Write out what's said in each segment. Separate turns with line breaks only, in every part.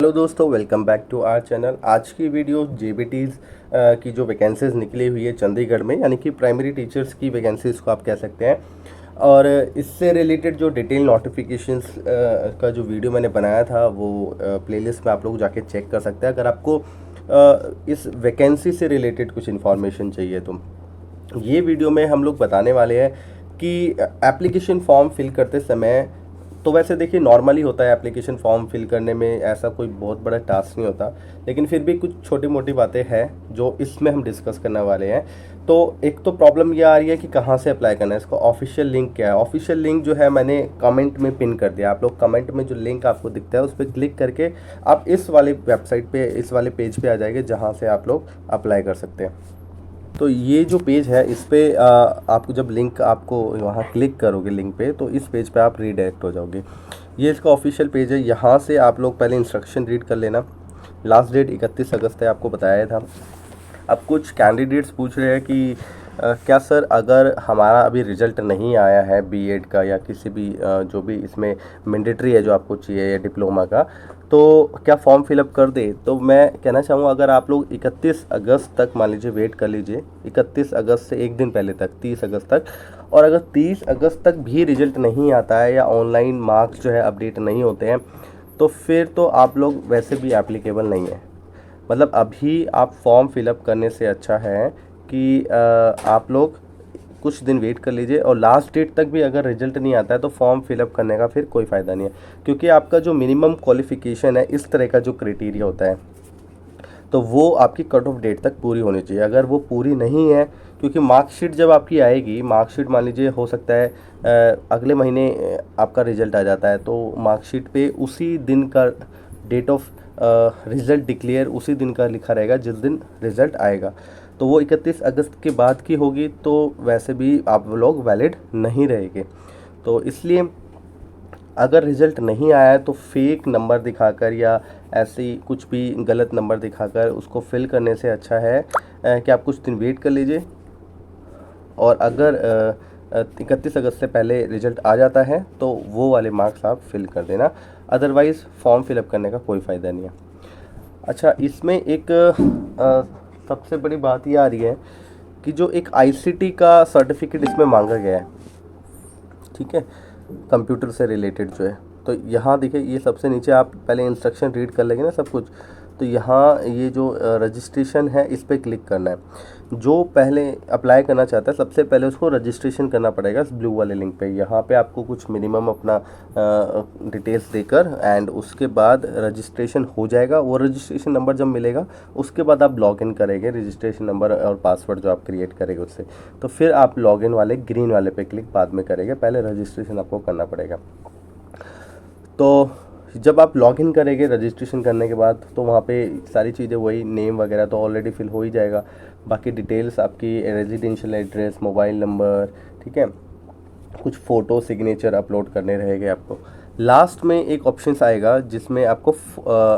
Hello दोस्तों, welcome back to our channel. आज की वीडियो जेबीटीज़ की जो वैकेंसीज़ निकली हुई है चंडीगढ़ में, यानी कि प्राइमरी टीचर्स की वैकेंसीज़ को आप कह सकते हैं। और इससे रिलेटेड जो डिटेल नोटिफिकेशंस का जो वीडियो मैंने बनाया था वो प्लेलिस्ट में आप लोग जाके चेक कर सकते हैं अगर आपको इस वैकेंसी से रिलेटेड कुछ इन्फॉर्मेशन चाहिए तो। ये वीडियो में हम लोग बताने वाले हैं कि एप्लीकेशन फॉर्म फिल करते समय, तो वैसे देखिए नॉर्मली होता है एप्लीकेशन फॉर्म फिल करने में, ऐसा कोई बहुत बड़ा टास्क नहीं होता, लेकिन फिर भी कुछ छोटी मोटी बातें हैं जो इसमें हम डिस्कस करने वाले हैं। तो एक तो प्रॉब्लम ये आ रही है कि कहाँ से अप्लाई करना है, इसको ऑफिशियल लिंक क्या है। ऑफिशियल लिंक जो है मैंने कमेंट में पिन कर दिया, आप लोग कमेंट में जो लिंक आपको दिखता है उस पर क्लिक करके आप इस वाले वेबसाइट पे, इस वाले पेज पे आ जाएंगे जहाँ से आप लोग अप्लाई कर सकते हैं। तो ये जो पेज है इस पे आपको जब लिंक, आपको वहाँ क्लिक करोगे लिंक पे, तो इस पेज पे आप रीडायरेक्ट हो जाओगे। ये इसका ऑफिशियल पेज है, यहाँ से आप लोग पहले इंस्ट्रक्शन रीड कर लेना। लास्ट डेट 31 अगस्त है, आपको बताया था। अब कुछ कैंडिडेट्स पूछ रहे हैं कि क्या सर, अगर हमारा अभी रिजल्ट नहीं आया है बीएड का या किसी भी जो भी इसमें मैंडेटरी है जो आपको चाहिए या डिप्लोमा का, तो क्या फॉर्म फिलअप कर दे। तो मैं कहना चाहूँगा अगर आप लोग 31 अगस्त तक मान लीजिए वेट कर लीजिए, 31 अगस्त से एक दिन पहले तक 30 अगस्त तक, और अगर 30 अगस्त तक भी रिजल्ट नहीं आता है या ऑनलाइन मार्क्स जो है अपडेट नहीं होते हैं, तो फिर तो आप लोग वैसे भी एप्लीकेबल नहीं है। मतलब अभी आप फॉर्म फिलअप करने से अच्छा है कि आप लोग कुछ दिन वेट कर लीजिए, और लास्ट डेट तक भी अगर रिजल्ट नहीं आता है तो फॉर्म फिलअप करने का फिर कोई फ़ायदा नहीं है, क्योंकि आपका जो मिनिमम क्वालिफ़िकेशन है, इस तरह का जो क्राइटेरिया होता है, तो वो आपकी कट ऑफ डेट तक पूरी होनी चाहिए। अगर वो पूरी नहीं है, क्योंकि मार्कशीट जब आपकी आएगी, मार्कशीट मान लीजिए हो सकता है अगले महीने आपका रिजल्ट आ जाता है, तो मार्कशीट पे उसी दिन का डेट ऑफ रिज़ल्ट डिक्लेयर उसी दिन का लिखा रहेगा जिस दिन रिज़ल्ट आएगा। तो वो 31 अगस्त के बाद की होगी, तो वैसे भी आप लोग वैलिड नहीं रहेंगे। तो इसलिए अगर रिज़ल्ट नहीं आया है तो फेक नंबर दिखाकर या ऐसे कुछ भी गलत नंबर दिखाकर उसको फिल करने से अच्छा है कि आप कुछ दिन वेट कर लीजिए, और अगर 31 अगस्त से पहले रिज़ल्ट आ जाता है तो वो वाले मार्क्स आप फिल कर देना, अदरवाइज़ फॉर्म फिलअप करने का कोई फ़ायदा नहीं है। अच्छा, इसमें एक सबसे बड़ी बात ये आ रही है कि जो एक आईसीटी का सर्टिफिकेट इसमें मांगा गया है, ठीक है, कंप्यूटर से रिलेटेड जो है। तो यहाँ देखिए, ये सबसे नीचे आप पहले इंस्ट्रक्शन रीड कर लेंगे ना सब कुछ, तो यहाँ ये जो रजिस्ट्रेशन है इस पर क्लिक करना है। जो पहले अप्लाई करना चाहता है सबसे पहले उसको रजिस्ट्रेशन करना पड़ेगा इस ब्लू वाले लिंक पे। यहाँ पे आपको कुछ मिनिमम अपना डिटेल्स देकर एंड उसके बाद रजिस्ट्रेशन हो जाएगा। वो रजिस्ट्रेशन नंबर जब मिलेगा उसके बाद आप लॉगिन करेंगे, रजिस्ट्रेशन नंबर और पासवर्ड जो आप क्रिएट करेंगे उससे, तो फिर आप लॉगिन वाले ग्रीन वाले पे क्लिक बाद में करेंगे, पहले रजिस्ट्रेशन आपको करना पड़ेगा। तो जब आप लॉगिन करेंगे रजिस्ट्रेशन करने के बाद, तो वहाँ पे सारी चीज़ें वही, नेम वगैरह तो ऑलरेडी फिल हो ही जाएगा, बाकी डिटेल्स आपकी रेजिडेंशियल एड्रेस, मोबाइल नंबर, ठीक है, कुछ फ़ोटो सिग्नेचर अपलोड करने रहेंगे आपको। लास्ट में एक ऑप्शन आएगा जिसमें आपको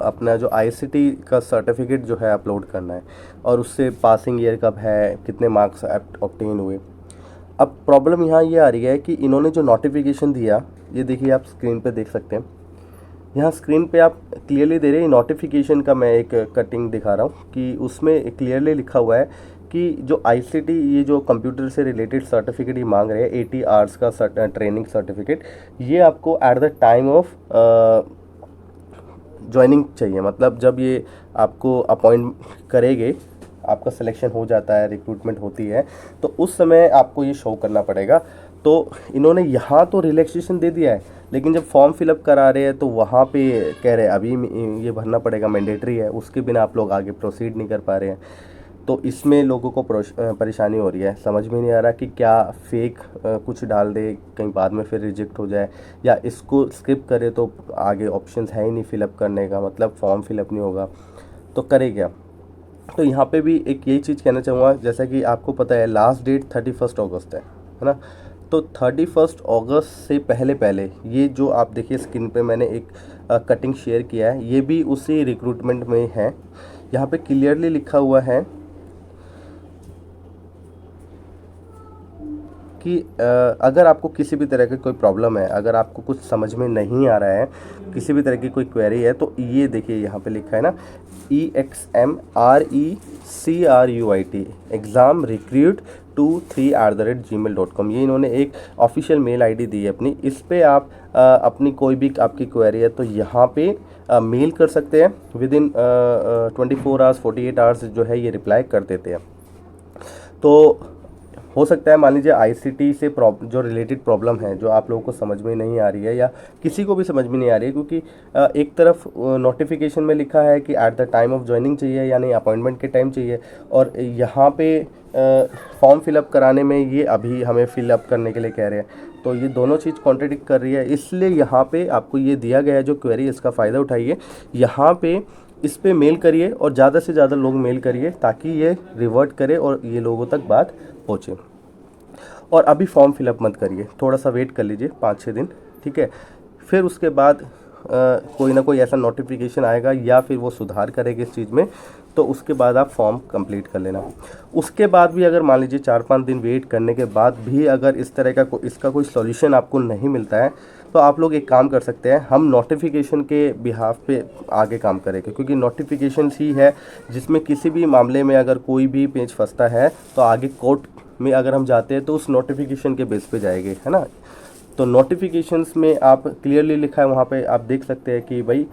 अपना जो आईसीटी का सर्टिफिकेट जो है अपलोड करना है, और उससे पासिंग ईयर कब है, कितने मार्क्स ऑब्टेन हुए। अब प्रॉब्लम यहाँ ये आ रही है कि इन्होंने जो नोटिफिकेशन दिया, ये देखिए आप स्क्रीन पे देख सकते हैं, यहाँ स्क्रीन पे आप क्लियरली दे रहे हैं। नोटिफिकेशन का मैं एक कटिंग दिखा रहा हूँ कि उसमें क्लियरली लिखा हुआ है कि जो आईसीटी, ये जो कंप्यूटर से रिलेटेड सर्टिफिकेट ये मांग रहे हैं, 80 आवर्स का ट्रेनिंग सर्टिफिकेट, ये आपको at the time of joining चाहिए। मतलब जब ये आपको अपॉइंट करेंगे, आपका सिलेक्शन हो जाता है, रिक्रूटमेंट होती है, तो उस समय आपको ये शो करना पड़ेगा। तो इन्होंने यहाँ तो रिलैक्सेशन दे दिया है, लेकिन जब फॉर्म फिलअप करा रहे हैं तो वहाँ पे कह रहे हैं अभी ये भरना पड़ेगा, मैंडेटरी है, उसके बिना आप लोग आगे प्रोसीड नहीं कर पा रहे हैं। तो इसमें लोगों को परेशानी हो रही है, समझ में नहीं आ रहा कि क्या फेक कुछ डाल दे, कहीं बाद में फिर रिजेक्ट हो जाए, या इसको स्किप करे तो आगे ऑप्शंस है ही नहीं फिलअप करने का, मतलब फॉर्म फिलअप नहीं होगा, तो करे क्या। तो यहाँ पे भी एक यही चीज़ कहना चाहूँगा, जैसा कि आपको पता है लास्ट डेट 31 अगस्त है ना। तो 31 अगस्त से पहले पहले ये जो आप देखिए स्क्रीन पे मैंने एक कटिंग शेयर किया है, ये भी उसी रिक्रूटमेंट में है। यहाँ पे क्लियरली लिखा हुआ है कि अगर आपको किसी भी तरह की कोई प्रॉब्लम है, अगर आपको कुछ समझ में नहीं आ रहा है, किसी भी तरह की कोई क्वेरी है, तो ये देखिए यहाँ पे लिखा है ना EXAMRECRUIT examrecruit23@gmail.com, ये इन्होंने एक ऑफिशियल मेल आईडी दी है अपनी। इस पे आप अपनी कोई भी आपकी क्वेरी है तो यहाँ पे मेल कर सकते हैं। विद इन 24 आवर्स 48 आवर्स जो है ये रिप्लाई कर देते हैं। तो हो सकता है मान लीजिए आईसीटी से जो रिलेटेड प्रॉब्लम है जो आप लोगों को समझ में नहीं आ रही है या किसी को भी समझ में नहीं आ रही है, क्योंकि एक तरफ नोटिफिकेशन में लिखा है कि at the time of joining चाहिए, यानी अपॉइंटमेंट के टाइम चाहिए, और यहाँ पे फॉर्म फिलअप कराने में ये अभी हमें फिलअप करने के लिए कह रहे हैं। तो ये दोनों चीज़ कॉन्ट्रडिक्ट कर रही है, इसलिए यहाँ पे आपको ये दिया गया है जो क्वेरी, इसका फ़ायदा उठाइए। यहाँ पे इस पे मेल करिए और ज़्यादा से ज़्यादा लोग मेल करिए ताकि ये रिवर्ट करे और ये लोगों तक बात पहुँचे। और अभी फॉर्म फिलअप मत करिए, थोड़ा सा वेट कर लीजिए 5-6 दिन, ठीक है। फिर उसके बाद कोई ना कोई ऐसा नोटिफिकेशन आएगा या फिर वो सुधार करेगा इस चीज़ में, तो उसके बाद आप फॉर्म कंप्लीट कर लेना। उसके बाद भी अगर मान लीजिए 4-5 दिन वेट करने के बाद भी अगर इस तरह का इसका कोई सॉल्यूशन आपको नहीं मिलता है, तो आप लोग एक काम कर सकते हैं, हम नोटिफिकेशन के बिहाफ पे आगे काम करेंगे, क्योंकि नोटिफिकेशन ही है जिसमें किसी भी मामले में अगर कोई भी पेज फंसता है तो आगे कोर्ट में अगर हम जाते हैं तो उस नोटिफिकेशन के बेस पे जाएंगे, है ना। तो नोटिफिकेशंस में आप क्लियरली लिखा है वहाँ पे आप देख सकते हैं कि भाई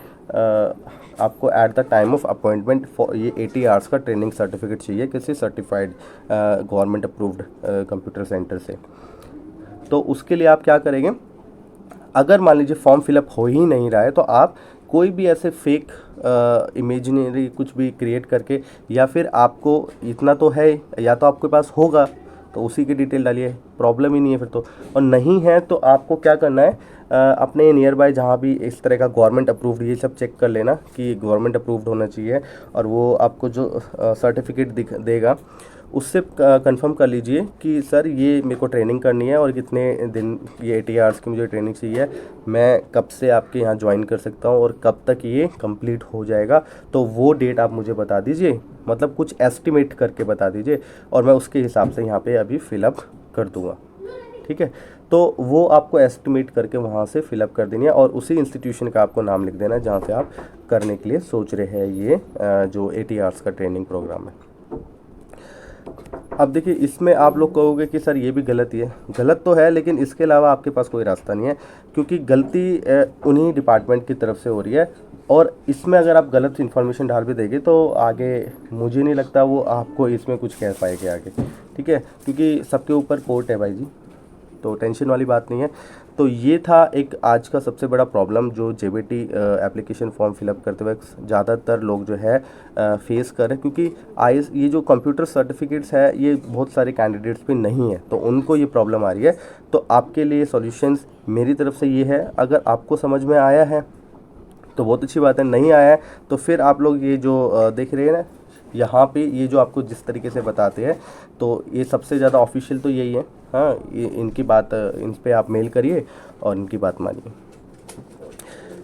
आपको at the time of appointment ये 80 आवर्स का ट्रेनिंग सर्टिफिकेट चाहिए किसी certified government approved computer centre से। तो उसके लिए आप क्या करेंगे, अगर मान लीजिए फॉर्म फिलअप हो ही नहीं रहा है तो आप कोई भी ऐसे फेक इमेजिनरी कुछ भी क्रिएट करके, या फिर आपको इतना तो है या तो आपके पास होगा तो उसी की डिटेल डालिए, प्रॉब्लम ही नहीं है फिर तो। और नहीं है तो आपको क्या करना है, अपने नियर बाय जहाँ भी इस तरह का गवर्नमेंट अप्रूव्ड, ये सब चेक कर लेना कि गवर्नमेंट अप्रूव्ड होना चाहिए, और वो आपको जो सर्टिफिकेट देगा उससे कंफर्म कर लीजिए कि सर ये मेरे को ट्रेनिंग करनी है और कितने दिन, ये 80 आवर्स की मुझे ट्रेनिंग चाहिए, मैं कब से आपके यहाँ ज्वाइन कर सकता हूँ और कब तक ये कंप्लीट हो जाएगा, तो वो डेट आप मुझे बता दीजिए, मतलब कुछ एस्टिमेट करके बता दीजिए और मैं उसके हिसाब से यहाँ पे अभी फिलअप कर दूँगा, ठीक है। तो वो आपको एस्टिमेट करके वहाँ से फिलअप कर देनी है और उसी इंस्टीट्यूशन का आपको नाम लिख देना है जहाँ से आप करने के लिए सोच रहे हैं ये जो 80 आवर्स का ट्रेनिंग प्रोग्राम है। अब देखिए इसमें आप लोग कहोगे कि सर ये भी गलती है, गलत तो है लेकिन इसके अलावा आपके पास कोई रास्ता नहीं है, क्योंकि गलती उन्हीं डिपार्टमेंट की तरफ से हो रही है, और इसमें अगर आप गलत इन्फॉर्मेशन डाल भी देंगे तो आगे मुझे नहीं लगता वो आपको इसमें कुछ कह पाएंगे आगे, ठीक है, क्योंकि सबके ऊपर कोर्ट है भाई जी, तो टेंशन वाली बात नहीं है। तो ये था एक आज का सबसे बड़ा प्रॉब्लम जो जेबीटी एप्लीकेशन फॉर्म फिलअप करते वक्त ज़्यादातर लोग जो है फेस कर रहे हैं, क्योंकि ये जो कंप्यूटर सर्टिफिकेट्स है ये बहुत सारे कैंडिडेट्स पे नहीं है, तो उनको ये प्रॉब्लम आ रही है। तो आपके लिए सॉल्यूशंस मेरी तरफ से ये है, अगर आपको समझ में आया है तो बहुत अच्छी बात है, नहीं आया है तो फिर आप लोग ये जो देख रहे हैं ना यहाँ पे, ये जो आपको जिस तरीके से बताते हैं, तो ये सबसे ज़्यादा ऑफिशियल तो यही है। हाँ, ये इनकी बात, इन पे आप मेल करिए और इनकी बात मानिए।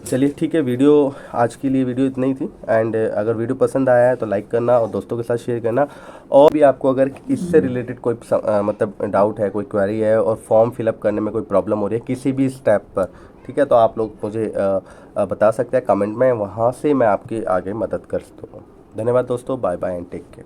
चलिए ठीक है, वीडियो आज के लिए वीडियो इतना ही थी। एंड अगर वीडियो पसंद आया है तो लाइक करना और दोस्तों के साथ शेयर करना। और भी आपको अगर इससे रिलेटेड कोई मतलब डाउट है, कोई क्वेरी है और फॉर्म फिलअप करने में कोई प्रॉब्लम हो रही है किसी भी स्टेप पर, ठीक है, तो आप लोग मुझे बता सकते हैं कमेंट में, वहाँ से मैं आपकी आगे मदद कर सकता हूँ। धन्यवाद दोस्तों, bye bye and take care.